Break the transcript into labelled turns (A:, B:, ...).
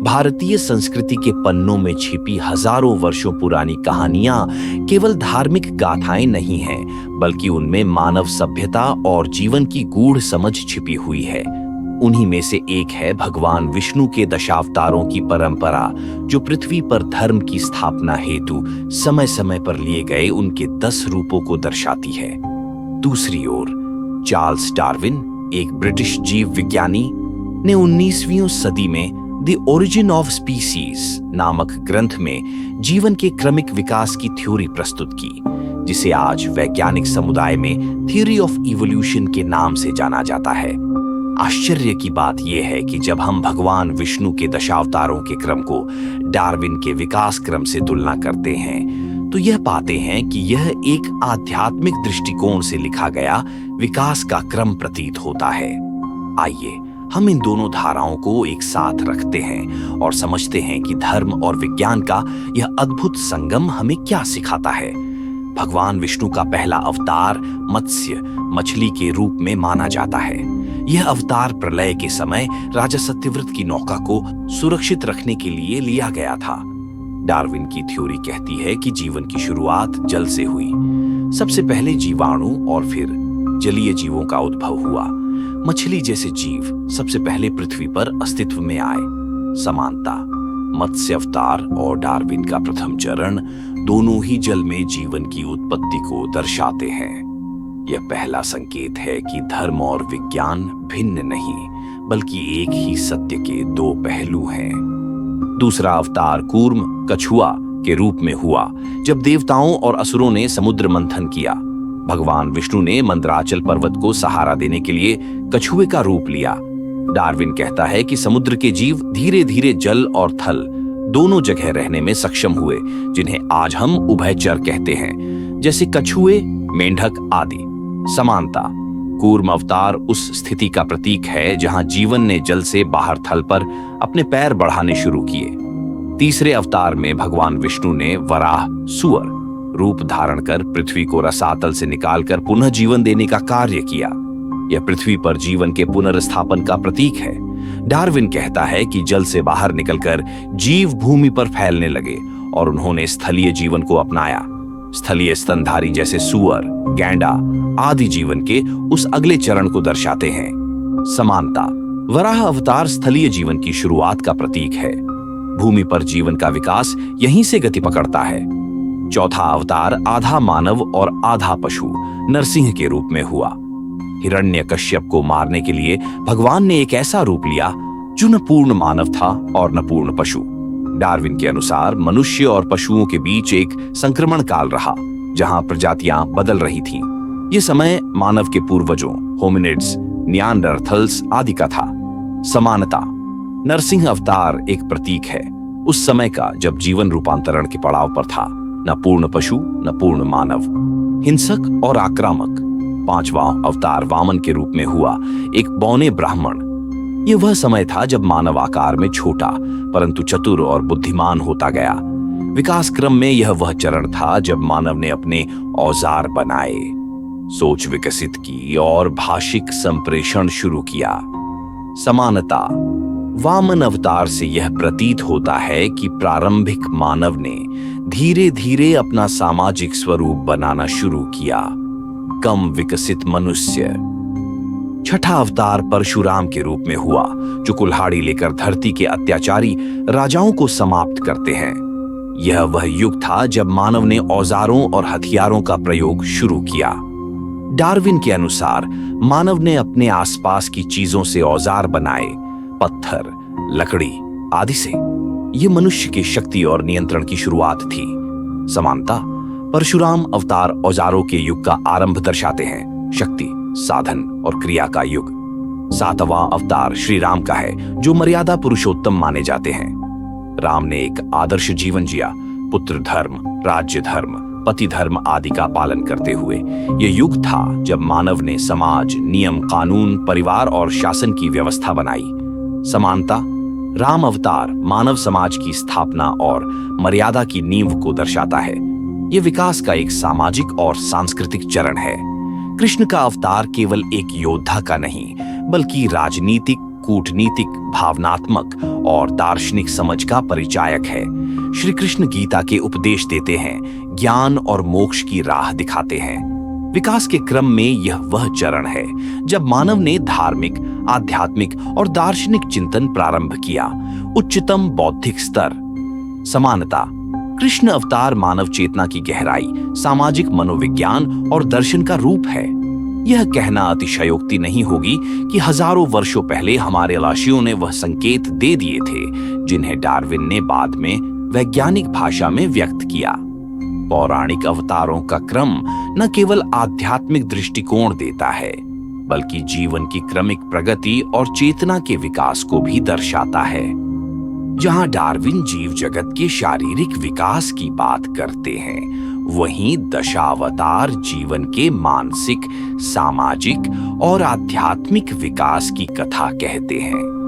A: भारतीय संस्कृति के पन्नों में छिपी हजारों वर्षों पुरानी कहानियां केवल धार्मिक गाथाएं नहीं हैं, बल्कि उनमें मानव सभ्यता और जीवन की गूढ़ समझ छिपी हुई है। उन्हीं में से एक है भगवान विष्णु के दशावतारों की परंपरा, जो पृथ्वी पर धर्म की स्थापना हेतु समय समय पर लिए गए उनके 10 रूपों को दर्शाती है। दूसरी ओर चार्ल्स डार्विन, एक ब्रिटिश जीव विज्ञानी, ने 19वीं सदी में द ओरिजिन ऑफ स्पीसीज नामक ग्रंथ में जीवन के क्रमिक विकास की थ्योरी प्रस्तुत की, जिसे आज वैज्ञानिक समुदाय में थ्योरी ऑफ इवोल्यूशन के नाम से जाना जाता है। आश्चर्य की बात यह है कि जब हम भगवान विष्णु के दशावतारों के क्रम को डार्विन के विकास क्रम से तुलना करते हैं, तो यह पाते हैं कि यह एक आध्यात्मिक दृष्टिकोण से लिखा गया विकास का क्रम प्रतीत होता है। आइए हम इन दोनों धाराओं को एक साथ रखते हैं और समझते हैं कि धर्म और विज्ञान का यह अद्भुत संगम हमें क्या सिखाता है। भगवान विष्णु का पहला अवतार मत्स्य, मछली के रूप में माना जाता है। यह अवतार प्रलय के समय राजा सत्यव्रत की नौका को सुरक्षित रखने के लिए लिया गया था। डार्विन की थ्योरी कहती है कि जीवन की शुरुआत जल से हुई। सबसे पहले जीवाणु और फिर जलीय जीवों का उद्भव हुआ। मछली जैसे जीव सबसे पहले पृथ्वी पर अस्तित्व में आए। समानता, मत्स्य अवतार और डार्विन का प्रथम चरण दोनों ही जल में जीवन की उत्पत्ति को दर्शाते हैं। यह पहला संकेत है कि धर्म और विज्ञान भिन्न नहीं, बल्कि एक ही सत्य के दो पहलू हैं। दूसरा अवतार कूर्म, कछुआ के रूप में हुआ, जब देवताओं और असुरों ने समुद्र मंथन किया। भगवान विष्णु ने मंदराचल पर्वत को सहारा देने के लिए कछुए का रूप लिया। डार्विन कहता है कि समुद्र के जीव धीरे धीरे जल और थल दोनों जगह रहने में सक्षम हुए, जिन्हें आज हम उभयचर कहते हैं, जैसे कछुए, मेंढक आदि। समानता, कूर्म अवतार उस स्थिति का प्रतीक है जहां जीवन ने जल से बाहर थल पर अपने पैर बढ़ाने शुरू किए। तीसरे अवतार में भगवान विष्णु ने वराह, सुअर रूप धारण कर पृथ्वी को रसातल से निकालकर पुनः जीवन देने का कार्य किया। यह पृथ्वी पर जीवन के पुनर्स्थापन का प्रतीक है। डार्विन कहता है कि जल से बाहर निकलकर जीव भूमि पर फैलने लगे और उन्होंने स्थलीय जीवन को अपनाया। स्थलीय स्तनधारी जैसे सुअर, गैंडा आदि जीवन के उस अगले चरण को दर्शाते हैं। समानता, वराह अवतार स्थलीय जीवन की शुरुआत का प्रतीक है। भूमि पर जीवन का विकास यहीं से गति पकड़ता है। चौथा अवतार आधा मानव और आधा पशु, नरसिंह के रूप में हुआ। हिरण्यकश्यप को मारने के लिए भगवान ने एक ऐसा रूप लिया जो न पूर्ण मानव था और न पूर्ण पशु। डार्विन के अनुसार मनुष्य और पशुओं के बीच एक संक्रमण काल रहा, जहां प्रजातियां बदल रही थीं। यह समय मानव के पूर्वजों होमिनिड्स, नियांडरथल्स आदि का था। समानता, नरसिंह अवतार एक प्रतीक है उस समय का जब जीवन रूपांतरण के पड़ाव पर था। न पूर्ण पशु न पूर्ण मानव, हिंसक और आक्रामक। पांचवा अवतार वामन के रूप में हुआ, एक बौने ब्राह्मण। यह वह समय था जब मानव आकार में छोटा परंतु चतुर और बुद्धिमान होता गया। विकास क्रम में यह वह चरण था जब मानव ने अपने औजार बनाए, सोच विकसित की और भाषिक संप्रेषण शुरू किया। समानता, वामन अवतार से यह प्रतीत होता है कि प्रारंभिक मानव ने धीरे धीरे अपना सामाजिक स्वरूप बनाना शुरू किया, कम विकसित मनुष्य। छठा अवतार परशुराम के रूप में हुआ, जो कुल्हाड़ी लेकर धरती के अत्याचारी राजाओं को समाप्त करते हैं। यह वह युग था जब मानव ने औजारों और हथियारों का प्रयोग शुरू किया। डार्विन के अनुसार मानव ने अपने आसपास की चीजों से औजार बनाए, पत्थर, लकड़ी आदि से। यह मनुष्य की शक्ति और नियंत्रण की शुरुआत थी। समानता, परशुराम अवतार औजारों के युग का आरंभ दर्शाते हैं, शक्ति, साधन और क्रिया का युग। सातवां अवतार श्री राम का है, जो मर्यादा पुरुषोत्तम माने जाते हैं। राम ने एक आदर्श जीवन जिया, पुत्र धर्म, राज्य धर्म, पति धर्म आदि का पालन करते हुए। यह युग था जब मानव ने समाज, नियम, कानून, परिवार और शासन की व्यवस्था बनाई। समानता, राम अवतार मानव समाज की स्थापना और मर्यादा की नींव को दर्शाता है। यह विकास का एक सामाजिक और सांस्कृतिक चरण है। कृष्ण का अवतार केवल एक योद्धा का नहीं, बल्कि राजनीतिक, कूटनीतिक, भावनात्मक और दार्शनिक समझ का परिचायक है। श्री कृष्ण गीता के उपदेश देते हैं, ज्ञान और मोक्ष की राह दिखाते हैं। विकास के क्रम में यह वह चरण है जब मानव ने धार्मिक, आध्यात्मिक और दार्शनिक चिंतन प्रारंभ किया। उच्चतम बौद्धिक स्तर, समानता। कृष्ण अवतार मानव चेतना की गहराई, सामाजिक मनोविज्ञान और दर्शन का रूप है। यह कहना अतिशयोक्ति नहीं होगी कि हजारों वर्षों पहले हमारे ऋषियों ने वह संकेत दे दिए थे जिन्हें डार्विन ने बाद में वैज्ञानिक भाषा में व्यक्त किया। पौराणिक अवतारों का क्रम न केवल आध्यात्मिक दृष्टिकोण देता है, बल्कि जीवन की क्रमिक प्रगति और चेतना के विकास को भी दर्शाता है। जहां डार्विन जीव जगत के शारीरिक विकास की बात करते हैं, वहीं दशावतार जीवन के मानसिक, सामाजिक और आध्यात्मिक विकास की कथा कहते हैं।